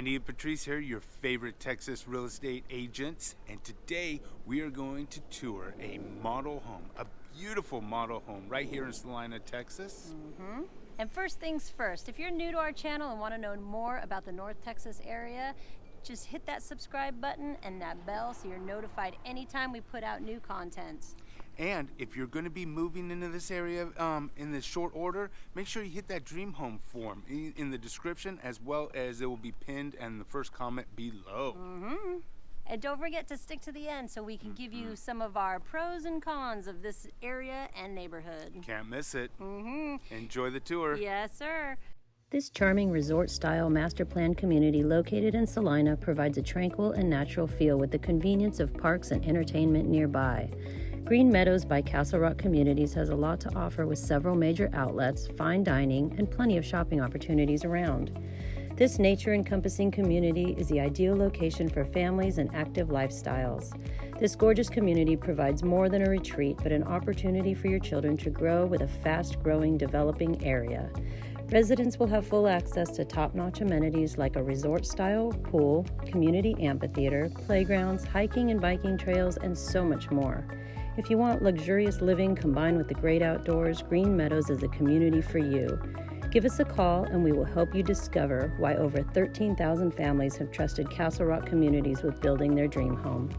Andy and Patrice here, your favorite Texas real estate agents, and today we are going to tour a model home, a beautiful model home right here in Celina, Texas. And first things first, if you're new to our channel and want to know more about the North Texas area, just hit that subscribe button and that bell so you're notified anytime we put out new content. And if you're going to be moving into this area in this short order, make sure you hit that dream home form in the description, as well as it will be pinned and the first comment below. And don't forget to stick to the end so we can give you some of our pros and cons of this area and neighborhood. Can't miss it. Enjoy the tour. Yes, sir. This charming resort-style master plan community located in Celina provides a tranquil and natural feel with the convenience of parks and entertainment nearby. Green Meadows by Castlerock Communities has a lot to offer with several major outlets, fine dining, and plenty of shopping opportunities around. This nature-encompassing community is the ideal location for families and active lifestyles. This gorgeous community provides more than a retreat, but an opportunity for your children to grow with a fast-growing, developing area. Residents will have full access to top-notch amenities like a resort-style pool, community amphitheater, playgrounds, hiking and biking trails, and so much more. If you want luxurious living combined with the great outdoors, Green Meadows is the community for you. Give us a call and we will help you discover why over 13,000 families have trusted Castlerock Communities with building their dream home.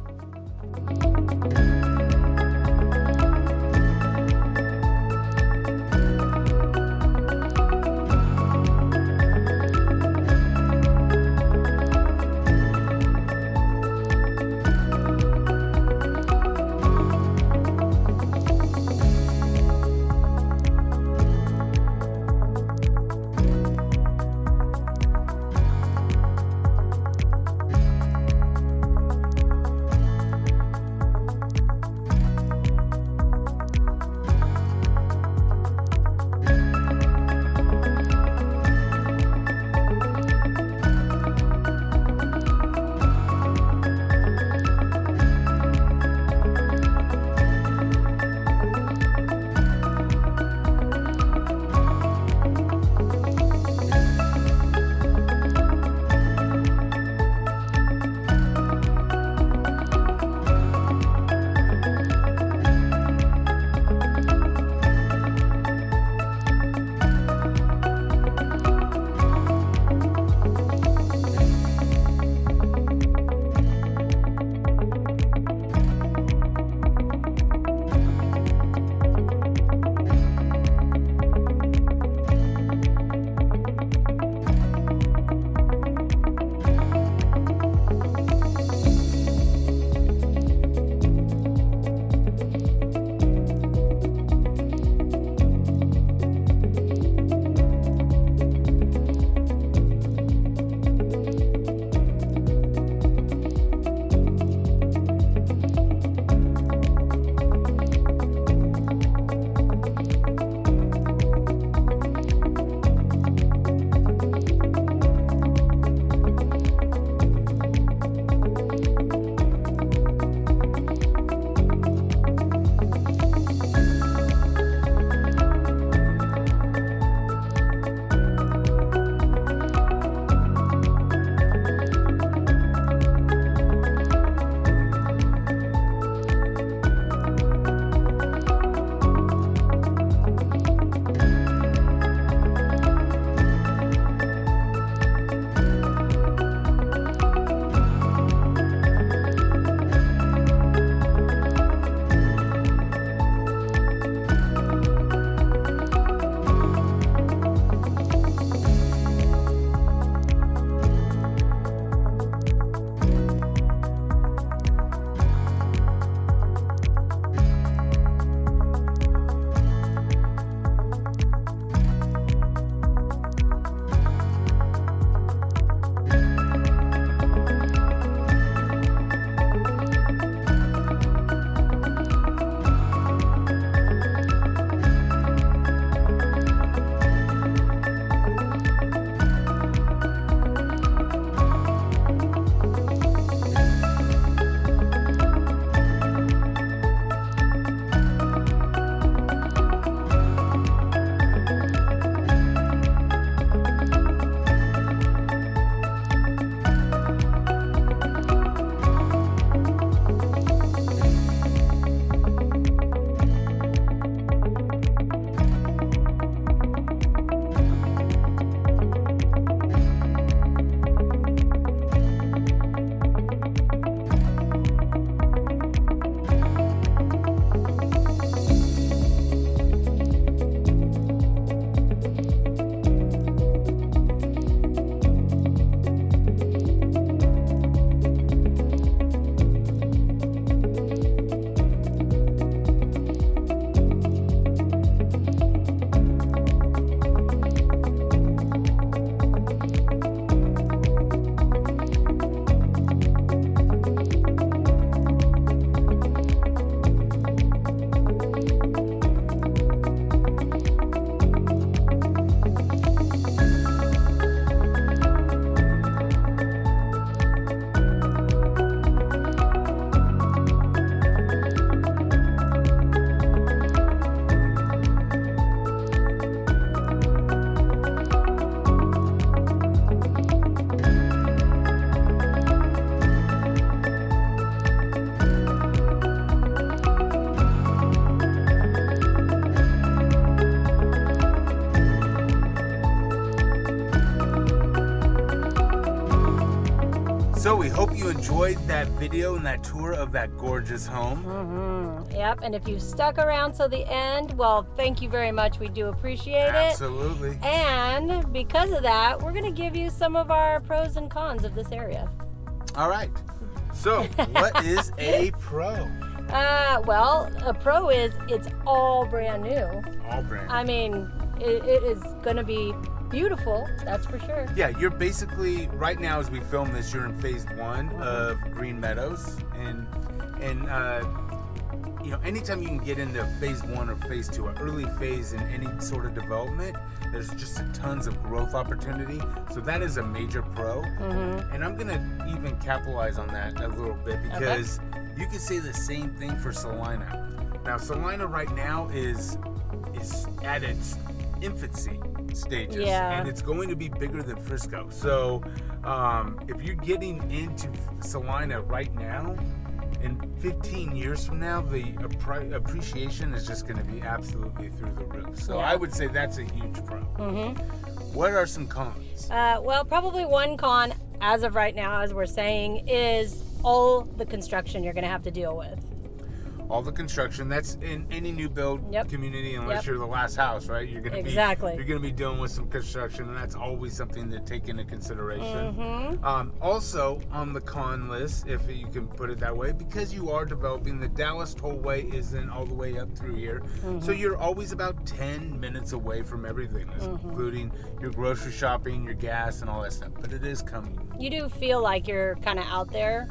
So we hope you enjoyed that video and that tour of that gorgeous home. Yep, and if you stuck around till the end, well, thank you very much. We do appreciate it. Absolutely. And because of that, we're going to give you some of our pros and cons of this area. All right. So, what is a pro? Well, a pro is it's all brand new. All brand new. I mean, it is going to be beautiful, that's for sure. Yeah, you're basically, right now as we film this, you're in phase 1 of Green Meadows. And you know, anytime you can get into phase 1 or phase 2, an early phase in any sort of development, there's just tons of growth opportunity. So that is a major pro. And I'm going to even capitalize on that a little bit because you can say the same thing for Celina. Now, Celina right now is at its infancy stages, and it's going to be bigger than Frisco. So if you're getting into Celina right now, in 15 years from now, the appreciation is just going to be absolutely through the roof. So I would say that's a huge pro. What are some cons? Well, probably one con as of right now, as we're saying, is all the construction you're going to have to deal with. All the construction, that's in any new build community, unless you're the last house, right? You're going to be dealing with some construction, and that's always something to take into consideration. Also on the con list, if you can put it that way, because you are developing, the Dallas Tollway isn't all the way up through here, so you're always about 10 minutes away from everything, including your grocery shopping, your gas, and all that stuff. But it is coming. You do feel like you're kind of out there,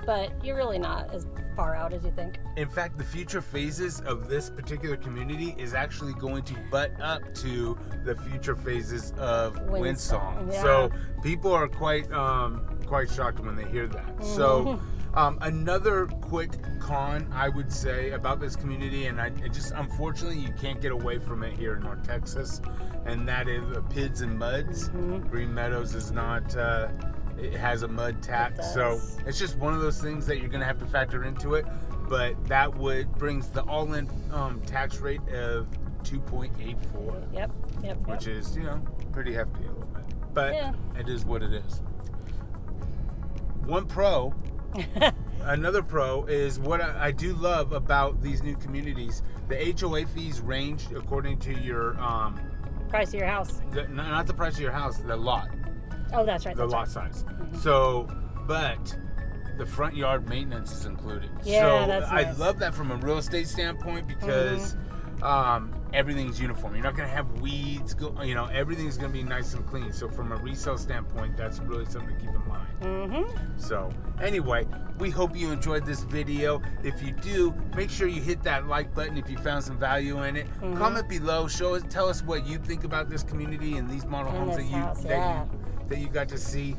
but you're really not as far out as you think. In fact, the future phases of this particular community is actually going to butt up to the future phases of Windsong. So people are quite shocked when they hear that. So another quick con I would say about this community, and it just unfortunately you can't get away from it here in North Texas, and that is PIDs and MUDs. Green Meadows is not it has a mud tax, so it's just one of those things that you're going to have to factor into it. But that brings the all-in tax rate of 2.84. Which is, you know, pretty hefty a little bit. But it is what it is. One pro, another pro is what I do love about these new communities. The HOA fees range according to your price of your house. Not the price of your house, the lot. Oh, that's right. The lot size. So, but the front yard maintenance is included. Yeah, so that's I nice. love that from a real estate standpoint because everything's uniform. You're not going to have weeds. You know, everything's going to be nice and clean. So from a resale standpoint, that's really something to keep in mind. So anyway, we hope you enjoyed this video. If you do, make sure you hit that like button if you found some value in it. Comment below. Tell us what you think about this community and these model homes that you got to see.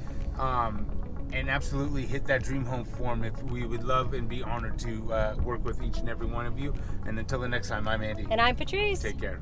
And absolutely hit that dream home form. If we would love and be honored to work with each and every one of you. And until the next time, I'm Andy. And I'm Patrice. Take care.